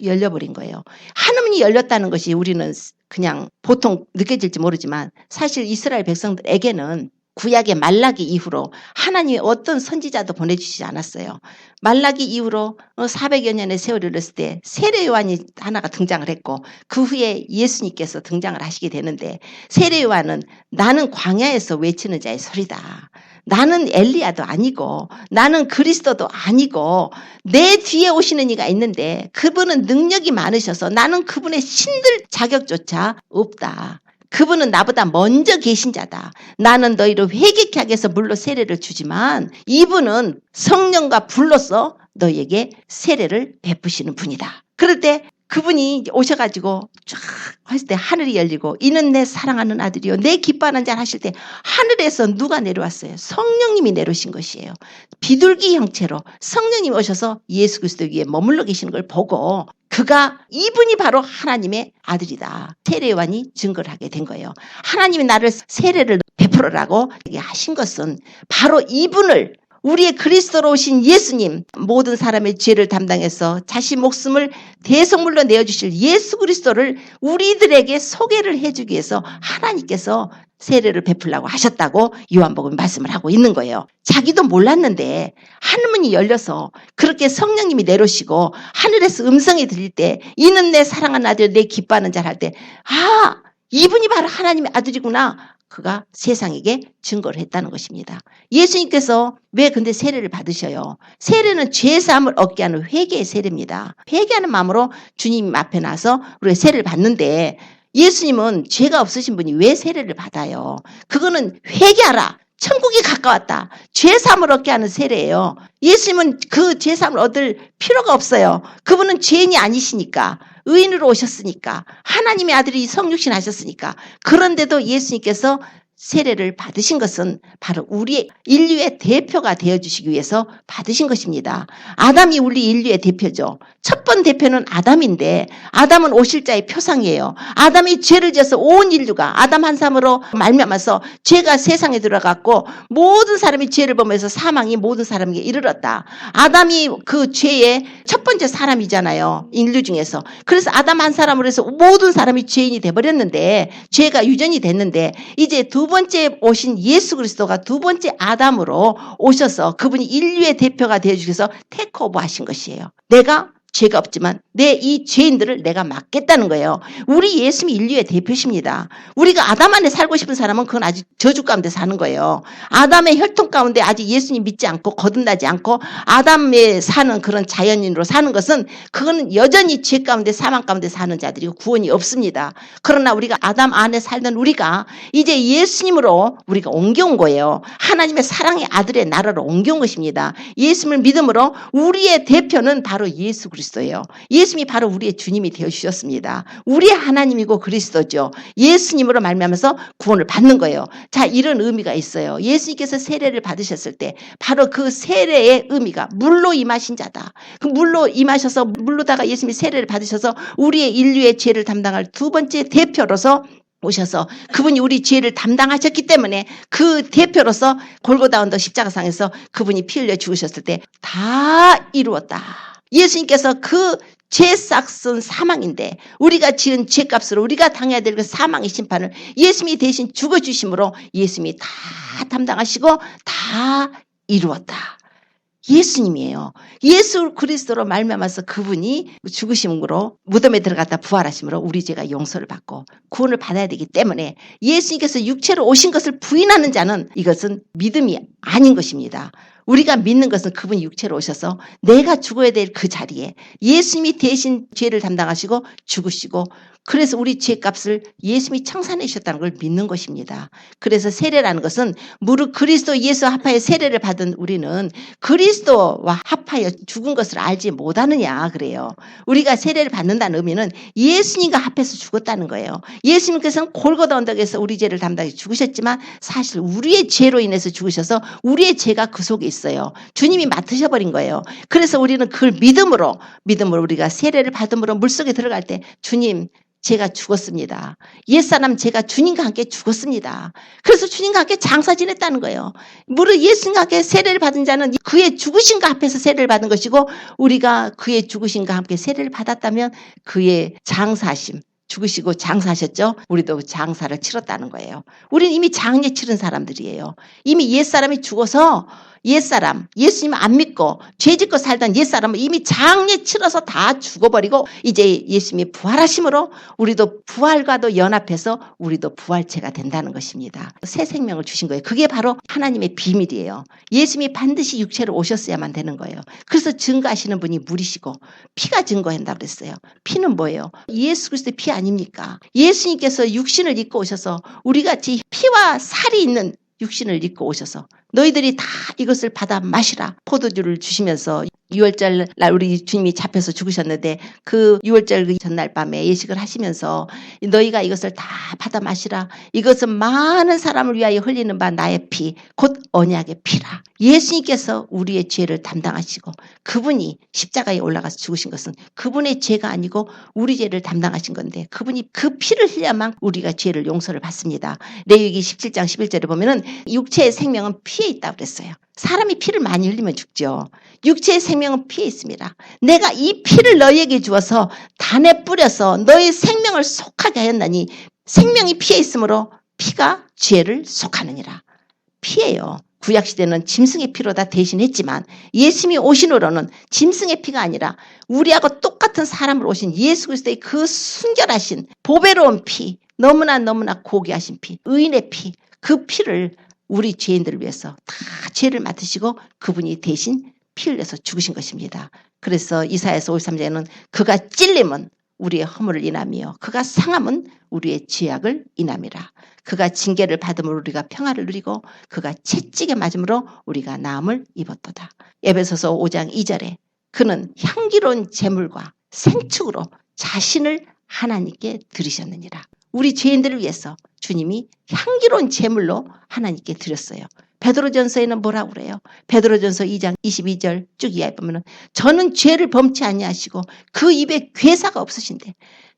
Speaker 1: 열려버린 거예요. 하늘문이 열렸다는 것이 우리는 그냥 보통 느껴질지 모르지만 사실 이스라엘 백성들에게는 구약의 말라기 이후로 하나님이 어떤 선지자도 보내주시지 않았어요. 말라기 이후로 400여 년의 세월이 흘렀을 때 세례 요한이 하나가 등장을 했고 그 후에 예수님께서 등장을 하시게 되는데 세례 요한은 나는 광야에서 외치는 자의 소리다. 나는 엘리야도 아니고 나는 그리스도도 아니고 내 뒤에 오시는 이가 있는데 그분은 능력이 많으셔서 나는 그분의 신들 자격조차 없다. 그분은 나보다 먼저 계신 자다. 나는 너희를 회개케 하기 위해서 물로 세례를 주지만 이분은 성령과 불로서 너희에게 세례를 베푸시는 분이다. 그럴 때 그분이 오셔가지고 쫙 했을 때 하늘이 열리고 이는 내 사랑하는 아들이요 내 기뻐하는 자를 하실 때 하늘에서 누가 내려왔어요? 성령님이 내려오신 것이에요. 비둘기 형체로 성령님이 오셔서 예수 그리스도 위에 머물러 계시는 걸 보고 그가 이분이 바로 하나님의 아들이다. 세례 요한이 증거를 하게 된 거예요. 하나님이 나를 세례를 베풀으라고 하신 것은 바로 이분을 우리의 그리스도로 오신 예수님 모든 사람의 죄를 담당해서 자신 목숨을 대속물로 내어주실 예수 그리스도를 우리들에게 소개를 해주기 위해서 하나님께서 세례를 베풀라고 하셨다고 요한복음이 말씀을 하고 있는 거예요. 자기도 몰랐는데 하늘문이 열려서 그렇게 성령님이 내려오시고 하늘에서 음성이 들릴 때 이는 내 사랑하는 아들 내 기뻐하는 자를 할 때 아 이분이 바로 하나님의 아들이구나. 그가 세상에게 증거를 했다는 것입니다. 예수님께서 왜 근데 세례를 받으셔요? 세례는 죄사함을 얻게 하는 회개의 세례입니다. 회개하는 마음으로 주님 앞에 나서 우리가 세례를 받는데 예수님은 죄가 없으신 분이 왜 세례를 받아요? 그거는 회개하라. 천국이 가까웠다. 죄사함을 얻게 하는 세례예요. 예수님은 그 죄사함을 얻을 필요가 없어요. 그분은 죄인이 아니시니까. 의인으로 오셨으니까, 하나님의 아들이 성육신 하셨으니까. 그런데도 예수님께서 세례를 받으신 것은 바로 우리 인류의 대표가 되어주시기 위해서 받으신 것입니다. 아담이 우리 인류의 대표죠. 첫 번 대표는 아담인데, 아담은 오실자의 표상이에요. 아담이 죄를 지어서 온 인류가 아담 한 사람으로 말미암아서 죄가 세상에 들어갔고, 모든 사람이 죄를 범해서 사망이 모든 사람에게 이르렀다. 아담이 그 죄의 첫 번째 사람이잖아요, 인류 중에서. 그래서 아담 한 사람으로 해서 모든 사람이 죄인이 돼버렸는데, 죄가 유전이 됐는데, 이제 두 번째 오신 예수 그리스도가 두 번째 아담으로 오셔서 그분이 인류의 대표가 되어주셔서 테이크오버 하신 것이에요. 내가 죄가 없지만 내 이 죄인들을 내가 맡겠다는 거예요. 우리 예수님이 인류의 대표십니다. 우리가 아담 안에 살고 싶은 사람은 그건 아직 저주 가운데 사는 거예요. 아담의 혈통 가운데 아직 예수님 믿지 않고 거듭나지 않고 아담에 사는 그런 자연인으로 사는 것은, 그거는 여전히 죄 가운데 사망 가운데 사는 자들이고 구원이 없습니다. 그러나 우리가 아담 안에 살던 우리가 이제 예수님으로 우리가 옮겨온 거예요. 하나님의 사랑의 아들의 나라로 옮겨온 것입니다. 예수님을 믿음으로 우리의 대표는 바로 예수 그리스도예요. 예수님이 바로 우리의 주님이 되어주셨습니다. 우리의 하나님이고 그리스도죠. 예수님으로 말미암아서 구원을 받는 거예요. 자, 이런 의미가 있어요. 예수님께서 세례를 받으셨을 때 바로 그 세례의 의미가 물로 임하신 자다. 그 물로 임하셔서 물로다가 예수님이 세례를 받으셔서 우리의 인류의 죄를 담당할 두 번째 대표로서 오셔서 그분이 우리 죄를 담당하셨기 때문에 그 대표로서 골고다 언덕 십자가상에서 그분이 피 흘려 죽으셨을 때 다 이루었다. 예수님께서 그 죄싹은 사망인데 우리가 지은 죄값으로 우리가 당해야 될 그 사망의 심판을 예수님이 대신 죽어주심으로 예수님이 다 담당하시고 다 이루었다. 예수님이에요. 예수 그리스도로 말미암아서 그분이 죽으심으로 무덤에 들어갔다 부활하심으로 우리 죄가 용서를 받고 구원을 받아야 되기 때문에 예수님께서 육체로 오신 것을 부인하는 자는 이것은 믿음이 아닌 것입니다. 우리가 믿는 것은 그분이 육체로 오셔서 내가 죽어야 될 그 자리에 예수님이 대신 죄를 담당하시고 죽으시고, 그래서 우리 죄값을 예수님이 청산해 주셨다는 걸 믿는 것입니다. 그래서 세례라는 것은 무릇 그리스도 예수 합하여 세례를 받은 우리는 그리스도와 합하여 죽은 것을 알지 못하느냐 그래요. 우리가 세례를 받는다는 의미는 예수님과 합해서 죽었다는 거예요. 예수님께서는 골고다 언덕에서 우리 죄를 담당해 죽으셨지만 사실 우리의 죄로 인해서 죽으셔서 우리의 죄가 그 속에 있어요. 주님이 맡으셔버린 거예요. 그래서 우리는 그걸 믿음으로 우리가 세례를 받음으로 물속에 들어갈 때 주님, 제가 죽었습니다. 옛사람 제가 주님과 함께 죽었습니다. 그래서 주님과 함께 장사 지냈다는 거예요. 무릇 예수님과 함께 세례를 받은 자는 그의 죽으심과 합해서 세례를 받은 것이고, 우리가 그의 죽으심과 함께 세례를 받았다면 그의 장사하심, 죽으시고 장사하셨죠? 우리도 장사를 치렀다는 거예요. 우리는 이미 장례 치른 사람들이에요. 이미 옛사람이 죽어서 옛사람, 예수님 안 믿고 죄짓고 살던 옛사람은 이미 장례 치러서 다 죽어버리고 이제 예수님이 부활하심으로 우리도 부활과도 연합해서 우리도 부활체가 된다는 것입니다. 새 생명을 주신 거예요. 그게 바로 하나님의 비밀이에요. 예수님이 반드시 육체로 오셨어야만 되는 거예요. 그래서 증거하시는 분이 물이시고 피가 증거한다고 그랬어요. 피는 뭐예요? 예수 그리스도의 피 아닙니까? 예수님께서 육신을 입고 오셔서 우리같이 피와 살이 있는 육신을 입고 오셔서 너희들이 다 이것을 받아 마시라 포도주를 주시면서 6월절 날 우리 주님이 잡혀서 죽으셨는데 그 6월절 그 전날 밤에 예식을 하시면서 너희가 이것을 다 받아 마시라. 이것은 많은 사람을 위하여 흘리는 바 나의 피, 곧 언약의 피라. 예수님께서 우리의 죄를 담당하시고 그분이 십자가에 올라가서 죽으신 것은 그분의 죄가 아니고 우리 죄를 담당하신 건데 그분이 그 피를 흘려야만 우리가 죄를 용서를 받습니다. 레위기 17장 11절에 보면은 육체의 생명은 피에 있다고 그랬어요. 사람이 피를 많이 흘리면 죽죠. 육체의 생명은 피에 있습니다. 내가 이 피를 너희에게 주어서 단에 뿌려서 너희 생명을 속하게 하였나니 생명이 피에 있으므로 피가 죄를 속하느니라. 피예요. 구약시대는 짐승의 피로 다 대신했지만 예수님이 오신 후로는 짐승의 피가 아니라 우리하고 똑같은 사람으로 오신 예수 그리스도의 그 순결하신 보배로운 피, 너무나 고귀하신 피, 의인의 피, 그 피를 우리 죄인들을 위해서 다 죄를 맡으시고 그분이 대신 피 흘려서 죽으신 것입니다. 그래서 이사야서 53장에는 그가 찔림은 우리의 허물을 인함이요 그가 상함은 우리의 죄악을 인함이라. 그가 징계를 받음으로 우리가 평화를 누리고 그가 채찍에 맞음으로 우리가 나음을 입었도다. 에베소서 5장 2절에 그는 향기로운 제물과 생축으로 자신을 하나님께 드리셨느니라. 우리 죄인들을 위해서 주님이 향기로운 제물로 하나님께 드렸어요. 베드로전서에는 뭐라고 그래요? 베드로전서 2장 22절 쭉 이하에 보면은 저는 죄를 범치 아니하시고 그 입에 괴사가 없으신데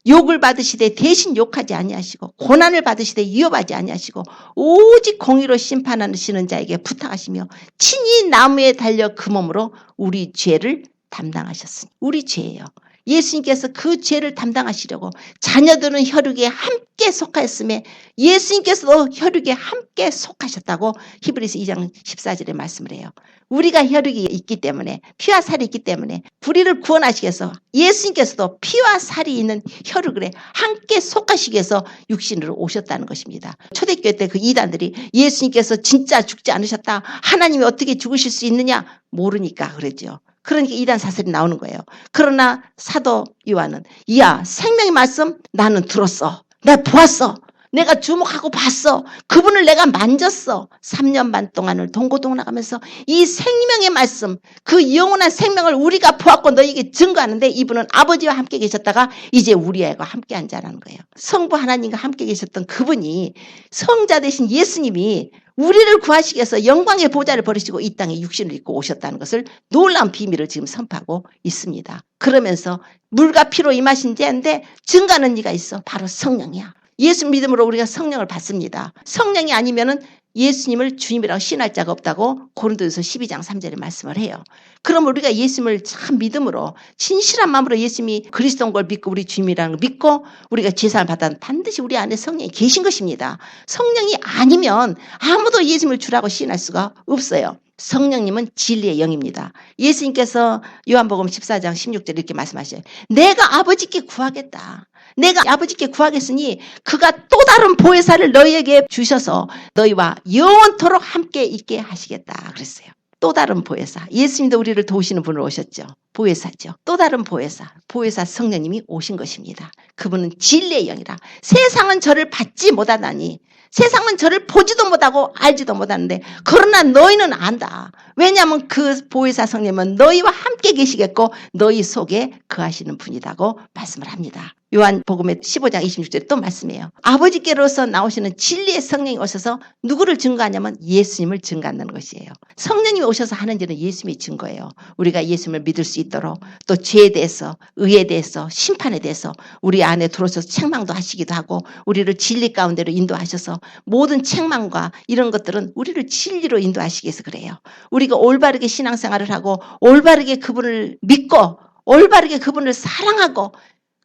Speaker 1: 욕을 받으시되 대신 욕하지 아니하시고 고난을 받으시되 위협하지 아니하시고 오직 공의로 심판하시는 자에게 부탁하시며 친히 나무에 달려 그 몸으로 우리 죄를 담당하셨으니 우리 죄예요. 예수님께서 그 죄를 담당하시려고 자녀들은 혈육에 함께 속하였음에 예수님께서도 혈육에 함께 속하셨다고 히브리서 2장 14절에 말씀을 해요. 우리가 혈육이 있기 때문에 피와 살이 있기 때문에 우리를 구원하시기 위해서 예수님께서도 피와 살이 있는 혈육에 함께 속하시기 위해서 육신으로 오셨다는 것입니다. 초대교회 때 그 이단들이 예수님께서 진짜 죽지 않으셨다. 하나님이 어떻게 죽으실 수 있느냐 모르니까 그러죠. 그러니까 이단 사설이 나오는 거예요. 그러나 사도 요한은 이야 생명의 말씀 나는 들었어. 내가 보았어. 내가 주목하고 봤어. 그분을 내가 만졌어. 3년 반 동안을 동고동락하면서 이 생명의 말씀 그 영원한 생명을 우리가 보았고 너에게 증거하는데 이분은 아버지와 함께 계셨다가 이제 우리와 함께 한 자라는 거예요. 성부 하나님과 함께 계셨던 그분이 성자 되신 예수님이 우리를 구하시기 위해서 영광의 보좌를 버리시고 이 땅에 육신을 입고 오셨다는 것을 놀라운 비밀을 지금 선포하고 있습니다. 그러면서 물과 피로 임하신 자인데 증거하는 이가 있어. 바로 성령이야. 예수 믿음으로 우리가 성령을 받습니다. 성령이 아니면은 예수님을 주님이라고 신할 자가 없다고 고린도전서 12장 3절에 말씀을 해요. 그럼 우리가 예수님을 참 믿음으로 진실한 마음으로 예수님이 그리스도인 걸 믿고 우리 주님이라는 걸 믿고 우리가 제사를 받아는 반드시 우리 안에 성령이 계신 것입니다. 성령이 아니면 아무도 예수님을 주라고 시인할 수가 없어요. 성령님은 진리의 영입니다. 예수님께서 요한복음 14장 16절 이렇게 말씀하셔요. 내가 아버지께 구하겠다. 내가 아버지께 구하겠으니 그가 또 다른 보혜사를 너희에게 주셔서 너희와 영원토록 함께 있게 하시겠다 그랬어요. 또 다른 보혜사. 예수님도 우리를 도우시는 분으로 오셨죠. 보혜사죠. 또 다른 보혜사. 보혜사 성령님이 오신 것입니다. 그분은 진리의 영이라. 세상은 저를 받지 못하다니. 세상은 저를 보지도 못하고 알지도 못하는데 그러나 너희는 안다. 왜냐하면 그 보혜사 성령님은 너희와 함께 계시겠고 너희 속에 거하시는 분이라고 말씀을 합니다. 요한복음의 15장 26절에 또 말씀해요. 아버지께로서 나오시는 진리의 성령이 오셔서 누구를 증거하냐면 예수님을 증거한다는 것이에요. 성령님이 오셔서 하는 일은 예수님이 증거예요. 우리가 예수님을 믿을 수 있도록 또 죄에 대해서 의에 대해서 심판에 대해서 우리 안에 들어오셔서 책망도 하시기도 하고 우리를 진리 가운데로 인도하셔서 모든 책망과 이런 것들은 우리를 진리로 인도하시기 위해서 그래요. 우리가 올바르게 신앙생활을 하고 올바르게 그분을 믿고 올바르게 그분을 사랑하고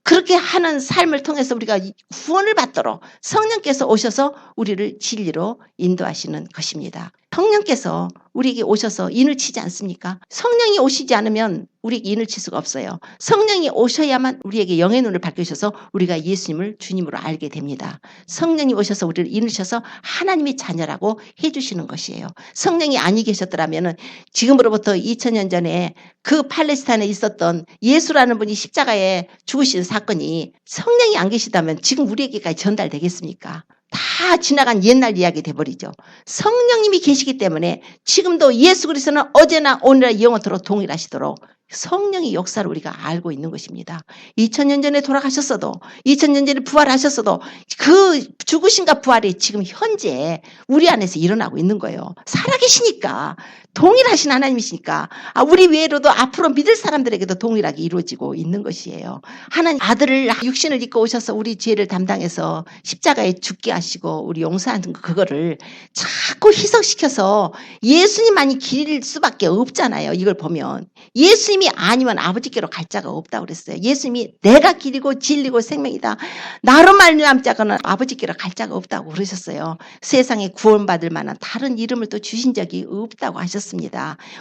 Speaker 1: 그렇게 하는 삶을 통해서 우리가 구원을 받도록 성령께서 오셔서 우리를 진리로 인도하시는 것입니다. 성령께서 우리에게 오셔서 인을 치지 않습니까? 성령이 오시지 않으면 우리에게 인을 칠 수가 없어요. 성령이 오셔야만 우리에게 영의 눈을 밝히셔서 우리가 예수님을 주님으로 알게 됩니다. 성령이 오셔서 우리를 인을 쳐서 하나님의 자녀라고 해주시는 것이에요. 성령이 아니 계셨더라면 지금으로부터 2000년 전에 그 팔레스타인에 있었던 예수라는 분이 십자가에 죽으신 사건이 성령이 안 계시다면 지금 우리에게까지 전달되겠습니까? 다 지나간 옛날 이야기 돼버리죠. 성령님이 계시기 때문에 지금도 예수 그리스도는 어제나 오늘나 영원토록 동일하시도록 성령의 역사를 우리가 알고 있는 것입니다. 2000년 전에 돌아가셨어도 2000년 전에 부활하셨어도 그 죽으심과 부활이 지금 현재 우리 안에서 일어나고 있는 거예요. 살아계시니까 동일하신 하나님이시니까 우리 외로도 앞으로 믿을 사람들에게도 동일하게 이루어지고 있는 것이에요. 하나님 아들을 육신을 입고 오셔서 우리 죄를 담당해서 십자가에 죽게 하시고 우리 용서하는 그거를 자꾸 희석시켜서 예수님만이 길일 수밖에 없잖아요. 이걸 보면 예수님이 아니면 아버지께로 갈 자가 없다고 그랬어요. 예수님이 내가 길이고 진리고 생명이다. 나로 말미암은 자는 아버지께로 갈 자가 없다고 그러셨어요. 세상에 구원받을 만한 다른 이름을 또 주신 적이 없다고 하셨습니다.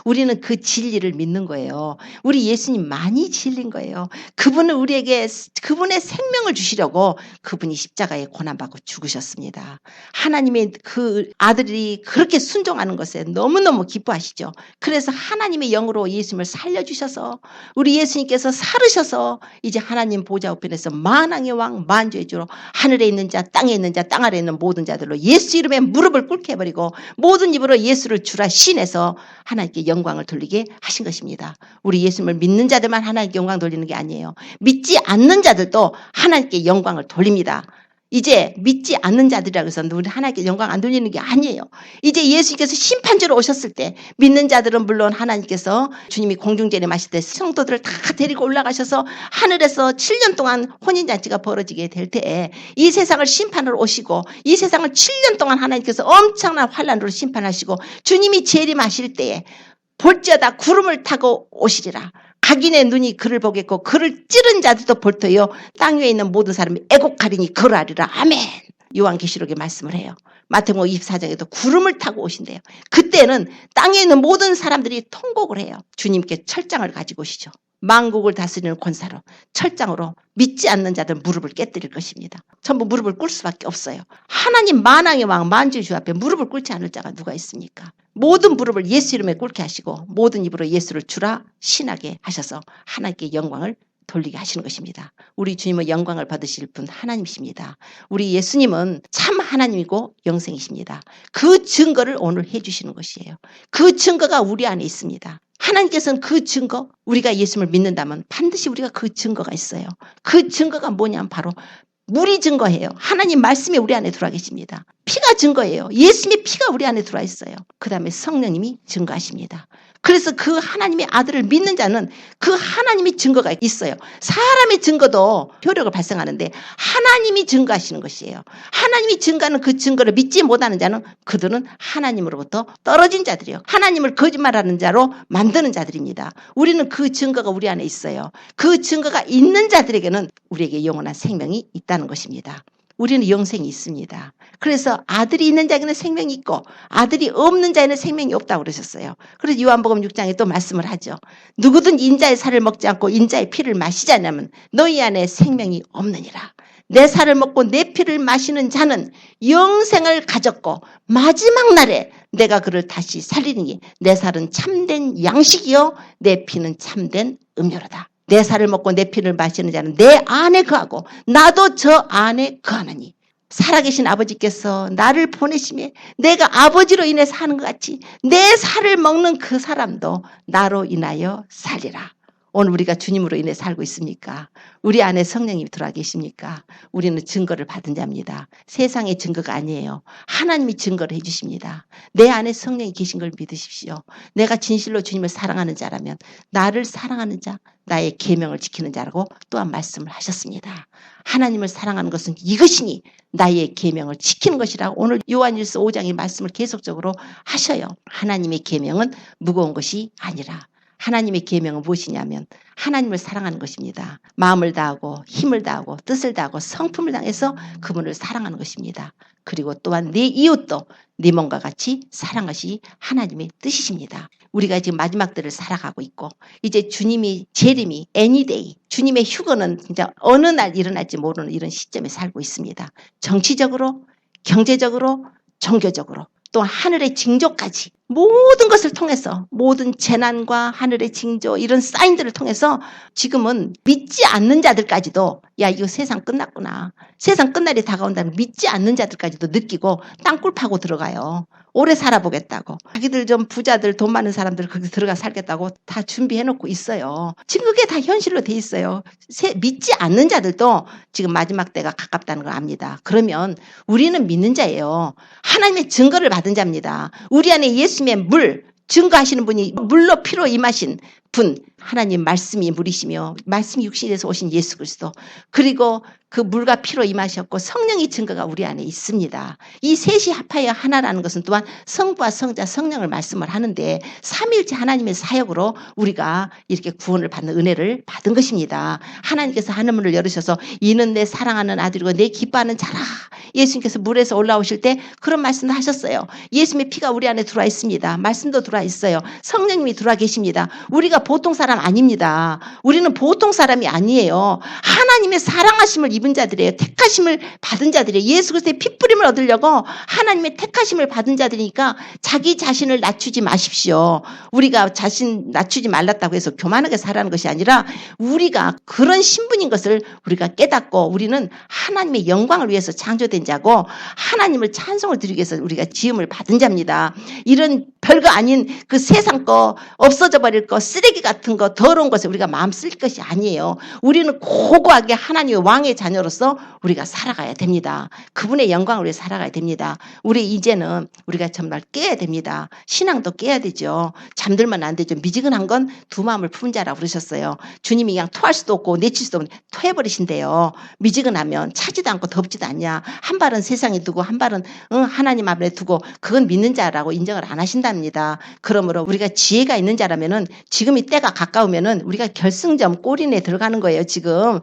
Speaker 1: 우리는 그 진리를 믿는 거예요. 우리 예수님 많이 진리인 거예요. 그분은 우리에게 그분의 생명을 주시려고 그분이 십자가에 고난받고 죽으셨습니다. 하나님의 그 아들이 그렇게 순종하는 것에 너무너무 기뻐하시죠. 그래서 하나님의 영으로 예수님을 살려주셔서 오셔서 우리 예수님께서 살으셔서 이제 하나님 보좌 우편에서 만왕의 왕 만주의 주로 하늘에 있는 자 땅에 있는 자 땅 아래에 있는 모든 자들로 예수 이름에 무릎을 꿇게 해버리고 모든 입으로 예수를 주라 신해서 하나님께 영광을 돌리게 하신 것입니다. 우리 예수님을 믿는 자들만 하나님께 영광 돌리는 게 아니에요. 믿지 않는 자들도 하나님께 영광을 돌립니다. 이제 믿지 않는 자들이라고 해서 우리 하나님께 영광 안 돌리는 게 아니에요. 이제 예수님께서 심판주로 오셨을 때 믿는 자들은 물론 하나님께서 주님이 공중제림하실 때 성도들을 다 데리고 올라가셔서 하늘에서 7년 동안 혼인잔치가 벌어지게 될 때에 이 세상을 심판으로 오시고 이 세상을 7년 동안 하나님께서 엄청난 환란으로 심판하시고 주님이 재림하실 때에 볼지어다 구름을 타고 오시리라. 각인의 눈이 그를 보겠고 그를 찌른 자들도 볼 터이요 땅 위에 있는 모든 사람이 애곡하리니 그러하리라. 아멘. 요한계시록에 말씀을 해요. 마태복음 24장에도 구름을 타고 오신대요. 그때는 땅에 있는 모든 사람들이 통곡을 해요. 주님께 철장을 가지고 오시죠. 만국을 다스리는 권사로 철장으로 믿지 않는 자들 무릎을 깨뜨릴 것입니다. 전부 무릎을 꿇을 수밖에 없어요. 하나님 만왕의 왕 만주의 주 앞에 무릎을 꿇지 않을 자가 누가 있습니까? 모든 무릎을 예수 이름에 꿇게 하시고 모든 입으로 예수를 주라 신하게 하셔서 하나님께 영광을 돌리게 하시는 것입니다. 우리 주님은 영광을 받으실 분 하나님이십니다. 우리 예수님은 참 하나님이고 영생이십니다. 그 증거를 오늘 해주시는 것이에요. 그 증거가 우리 안에 있습니다. 하나님께서는 그 증거, 우리가 예수님을 믿는다면 반드시 우리가 그 증거가 있어요. 그 증거가 뭐냐면 바로 물이 증거예요. 하나님 말씀이 우리 안에 들어와 계십니다. 피가 증거예요. 예수님의 피가 우리 안에 들어와 있어요. 그 다음에 성령님이 증거하십니다. 그래서 그 하나님의 아들을 믿는 자는 그 하나님의 증거가 있어요. 사람의 증거도 효력을 발생하는데 하나님이 증거하시는 것이에요. 하나님이 증거하는 그 증거를 믿지 못하는 자는 그들은 하나님으로부터 떨어진 자들이에요. 하나님을 거짓말하는 자로 만드는 자들입니다. 우리는 그 증거가 우리 안에 있어요. 그 증거가 있는 자들에게는 우리에게 영원한 생명이 있다는 것입니다. 우리는 영생이 있습니다. 그래서 아들이 있는 자에게는 생명이 있고 아들이 없는 자에는 생명이 없다고 그러셨어요. 그래서 요한복음 6장에 또 말씀을 하죠. 누구든 인자의 살을 먹지 않고 인자의 피를 마시지 않으면 너희 안에 생명이 없느니라. 내 살을 먹고 내 피를 마시는 자는 영생을 가졌고 마지막 날에 내가 그를 다시 살리니 내 살은 참된 양식이요 내 피는 참된 음료로다. 내 살을 먹고 내 피를 마시는 자는 내 안에 거하고 나도 저 안에 거하느니 살아계신 아버지께서 나를 보내심에 내가 아버지로 인해 사는 것 같이 내 살을 먹는 그 사람도 나로 인하여 살리라. 오늘 우리가 주님으로 인해 살고 있습니까? 우리 안에 성령님이 들어와 계십니까? 우리는 증거를 받은 자입니다. 세상의 증거가 아니에요. 하나님이 증거를 해주십니다. 내 안에 성령이 계신 걸 믿으십시오. 내가 진실로 주님을 사랑하는 자라면 나를 사랑하는 자, 나의 계명을 지키는 자라고 또한 말씀을 하셨습니다. 하나님을 사랑하는 것은 이것이니 나의 계명을 지키는 것이라고 오늘 요한일서 5장의 말씀을 계속적으로 하셔요. 하나님의 계명은 무거운 것이 아니라 하나님의 계명은 무엇이냐면 하나님을 사랑하는 것입니다. 마음을 다하고 힘을 다하고 뜻을 다하고 성품을 다해서 그분을 사랑하는 것입니다. 그리고 또한 내 이웃도 네 몸과 같이 사랑하시 하나님의 뜻이십니다. 우리가 지금 마지막 때를 살아가고 있고 이제 주님이 재림이 애니데이 주님의 휴거는 진짜 어느 날 일어날지 모르는 이런 시점에 살고 있습니다. 정치적으로 경제적으로 종교적으로 또 하늘의 징조까지 모든 것을 통해서 모든 재난과 하늘의 징조 이런 사인들을 통해서 지금은 믿지 않는 자들까지도 야 이거 세상 끝났구나. 세상 끝날이 다가온다는 믿지 않는 자들까지도 느끼고 땅굴 파고 들어가요. 오래 살아보겠다고. 자기들 좀 부자들 돈 많은 사람들 거기 들어가 살겠다고 다 준비해놓고 있어요. 지금 그게 다 현실로 돼 있어요. 믿지 않는 자들도 지금 마지막 때가 가깝다는 걸 압니다. 그러면 우리는 믿는 자예요. 하나님의 증거를 받은 자입니다. 우리 안에 예수님의 물 증거하시는 분이 물로 피로 임하신 분 하나님 말씀이 물이시며 말씀이 육신이 돼서 오신 예수 그리스도 그리고 그 물과 피로 임하셨고 성령의 증거가 우리 안에 있습니다. 이 셋이 합하여 하나라는 것은 또한 성부와 성자 성령을 말씀을 하는데 삼위일체 하나님의 사역으로 우리가 이렇게 구원을 받는 은혜를 받은 것입니다. 하나님께서 하늘문을 열으셔서 이는 내 사랑하는 아들이고 내 기뻐하는 자라. 예수님께서 물에서 올라오실 때 그런 말씀도 하셨어요. 예수님의 피가 우리 안에 들어와 있습니다. 말씀도 들어와 있어요. 성령님이 들어와 계십니다. 우리가 보통 사람 아닙니다. 우리는 보통 사람이 아니에요. 하나님의 사랑하심을 입은 자들이에요. 택하심을 받은 자들이에요. 예수 그리스도의 핏부림을 얻으려고 하나님의 택하심을 받은 자들이니까 자기 자신을 낮추지 마십시오. 우리가 자신 낮추지 말랐다고 해서 교만하게 살아가는 것이 아니라 우리가 그런 신분인 것을 우리가 깨닫고 우리는 하나님의 영광을 위해서 창조된 자고 하나님을 찬송을 드리기 위해서 우리가 지음을 받은 자입니다. 이런 별거 아닌 그 세상 거 없어져 버릴 거 쓰레기 같은 거 더러운 것에 우리가 마음 쓸 것이 아니에요. 우리는 고고하게 하나님의 왕의 자녀로서 우리가 살아가야 됩니다. 그분의 영광을 위해 살아가야 됩니다. 우리 이제는 우리가 정말 깨야 됩니다. 신앙도 깨야 되죠. 잠들면 안 되죠. 미지근한 건 두 마음을 푼 자라고 그러셨어요. 주님이 그냥 토할 수도 없고 내칠 수도 없고 토해버리신대요. 미지근하면 차지도 않고 덥지도 않냐. 한 발은 세상에 두고 한 발은 하나님 앞에 두고 그건 믿는 자라고 인정을 안 하신답니다. 그러므로 우리가 지혜가 있는 자라면은 지금 이 때가 가까우면은 우리가 결승점 골인에 들어가는 거예요. 지금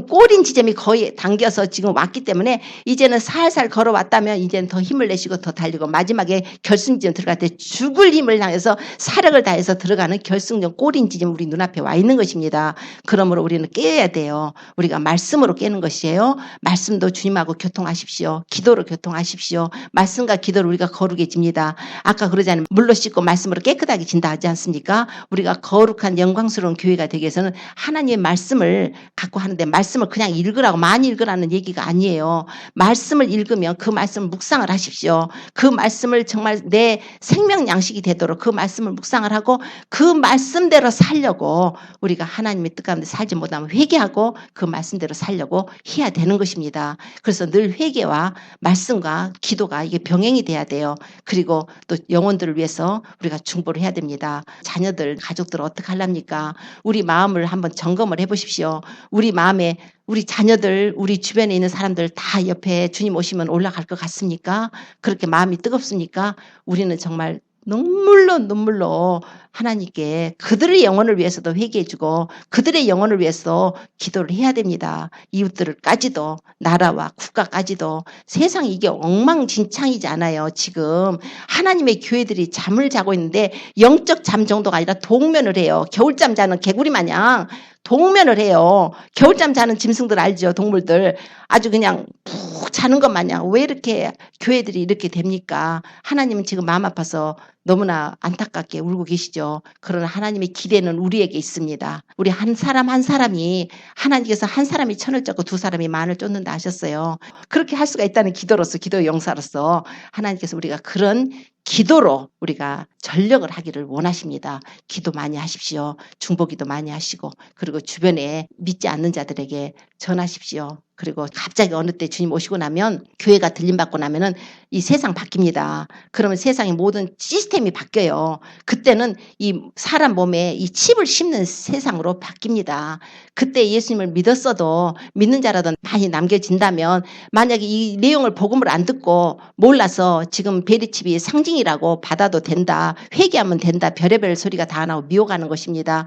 Speaker 1: 골인 지점이 거의 당겨서 지금 왔기 때문에 이제는 살살 걸어왔다면 이제는 더 힘을 내시고 더 달리고 마지막에 결승점 들어갈 때 죽을 힘을 향해서 사력을 다해서 들어가는 결승점 골인 지점 우리 눈앞에 와 있는 것입니다. 그러므로 우리는 깨야 돼요. 우리가 말씀으로 깨는 것이에요. 말씀도 주님하고 교통하십시오. 기도로 교통하십시오. 말씀과 기도를 우리가 거룩해 집니다. 아까 그러잖아요. 물로 씻고 말씀으로 깨끗하게 진다 하지 않습니까? 우리가 거룩한 영광스러운 교회가 되기 위해서는 하나님의 말씀을 갖고 하는데 말씀을 그냥 읽으라고 많이 읽으라는 얘기가 아니에요. 말씀을 읽으면 그 말씀을 묵상을 하십시오. 그 말씀을 정말 내 생명 양식이 되도록 그 말씀을 묵상을 하고 그 말씀대로 살려고 우리가 하나님의 뜻 가운데 살지 못하면 회개하고 그 말씀대로 살려고 해야 되는 것입니다. 그래서 늘 회개와 말씀과 기도가 이게 병행이 돼야 돼요. 그리고 또 영혼들을 위해서 우리가 중보를 해야 됩니다. 자녀들, 가족들 어떻게 하랍니까? 우리 마음을 한번 점검을 해보십시오. 우리 마음에 우리 자녀들, 우리 주변에 있는 사람들 다 옆에 주님 오시면 올라갈 것 같습니까? 그렇게 마음이 뜨겁습니까? 우리는 정말 눈물로 하나님께 그들의 영혼을 위해서도 회개해주고 그들의 영혼을 위해서 기도를 해야 됩니다. 이웃들까지도 나라와 국가까지도 세상이 이게 엉망진창이지 않아요. 지금 하나님의 교회들이 잠을 자고 있는데 영적 잠 정도가 아니라 동면을 해요. 겨울잠 자는 개구리 마냥 동면을 해요. 겨울잠 자는 짐승들 알죠? 동물들 아주 그냥 푹 자는 것 마냥 왜 이렇게 교회들이 이렇게 됩니까? 하나님은 지금 마음 아파서 너무나 안타깝게 울고 계시죠. 그러나 하나님의 기대는 우리에게 있습니다. 우리 한 사람 한 사람이 하나님께서 한 사람이 천을 쫓고 두 사람이 만을 쫓는다 하셨어요. 그렇게 할 수가 있다는 기도로서 기도의 용사로서 하나님께서 우리가 그런 기도로 우리가 전력을 하기를 원하십니다. 기도 많이 하십시오. 중보기도 많이 하시고 그리고 주변에 믿지 않는 자들에게 전하십시오. 그리고 갑자기 어느 때 주님 오시고 나면 교회가 들림받고 나면은 이 세상 바뀝니다. 그러면 세상의 모든 시스템이 바뀌어요. 그때는 이 사람 몸에 이 칩을 심는 세상으로 바뀝니다. 그때 예수님을 믿었어도 믿는 자라도 많이 남겨진다면 만약에 이 내용을 복음을 안 듣고 몰라서 지금 베리칩이 상징이라고 받아도 된다. 회개하면 된다. 별의별 소리가 다 나오고 미혹하는 것입니다.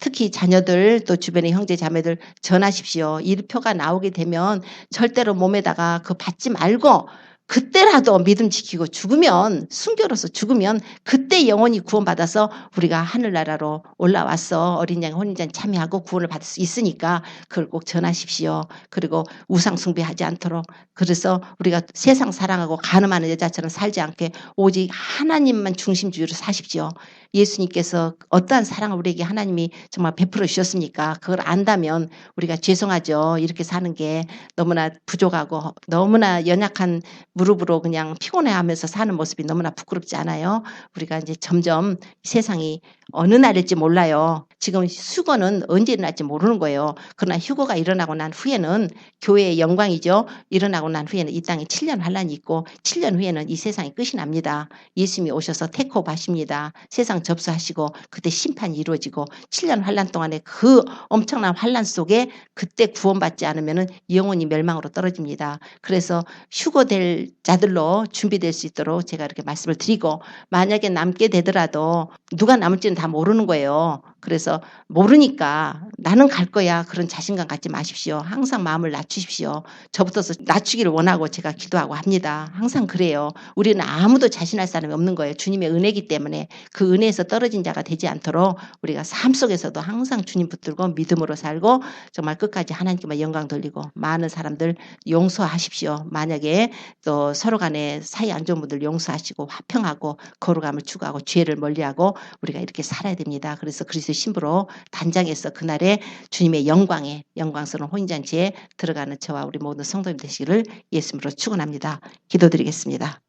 Speaker 1: 특히 자녀들 또 주변의 형제 자매들 전하십시오. 일표가 나오게 되면 절대로 몸에다가 그거 받지 말고 그때라도 믿음 지키고 죽으면 순교로서 죽으면 그때 영원히 구원받아서 우리가 하늘나라로 올라와서 어린 양 혼인잔 참여하고 구원을 받을 수 있으니까 그걸 꼭 전하십시오. 그리고 우상 숭배하지 않도록 그래서 우리가 세상 사랑하고 간음하는 여자처럼 살지 않게 오직 하나님만 중심주의로 사십시오. 예수님께서 어떠한 사랑을 우리에게 하나님이 정말 베풀어 주셨습니까? 그걸 안다면 우리가 죄송하죠. 이렇게 사는 게 너무나 부족하고 너무나 연약한 무릎으로 그냥 피곤해하면서 사는 모습이 너무나 부끄럽지 않아요? 우리가 이제 점점 세상이 어느 날일지 몰라요. 지금 휴거는 언제 일어날지 모르는 거예요. 그러나 휴거가 일어나고 난 후에는 교회의 영광이죠. 일어나고 난 후에는 이 땅에 7년 환란이 있고 7년 후에는 이 세상이 끝이 납니다. 예수님이 오셔서 테이크오버 하십니다. 세상 접수하시고 그때 심판이 이루어지고 7년 환란 동안에 그 엄청난 환란 속에 그때 구원받지 않으면 영원히 멸망으로 떨어집니다. 그래서 휴거될 자들로 준비될 수 있도록 제가 이렇게 말씀을 드리고 만약에 남게 되더라도 누가 남을지는 다 모르는 거예요. 그래서 모르니까 나는 갈 거야. 그런 자신감 갖지 마십시오. 항상 마음을 낮추십시오. 저부터서 낮추기를 원하고 제가 기도하고 합니다. 항상 그래요. 우리는 아무도 자신할 사람이 없는 거예요. 주님의 은혜이기 때문에 그 은혜에서 떨어진 자가 되지 않도록 우리가 삶 속에서도 항상 주님 붙들고 믿음으로 살고 정말 끝까지 하나님께만 영광 돌리고 많은 사람들 용서하십시오. 만약에 또 서로 간에 사이 안 좋은 분들 용서하시고 화평하고 거룩함을 추구하고 죄를 멀리하고 우리가 이렇게 살아야 됩니다. 그래서 그리스도의 신부로 단장해서 그날에 주님의 영광에 영광스러운 혼인잔치에 들어가는 저와 우리 모든 성도님 되시기를 예수님으로 축원합니다. 기도드리겠습니다.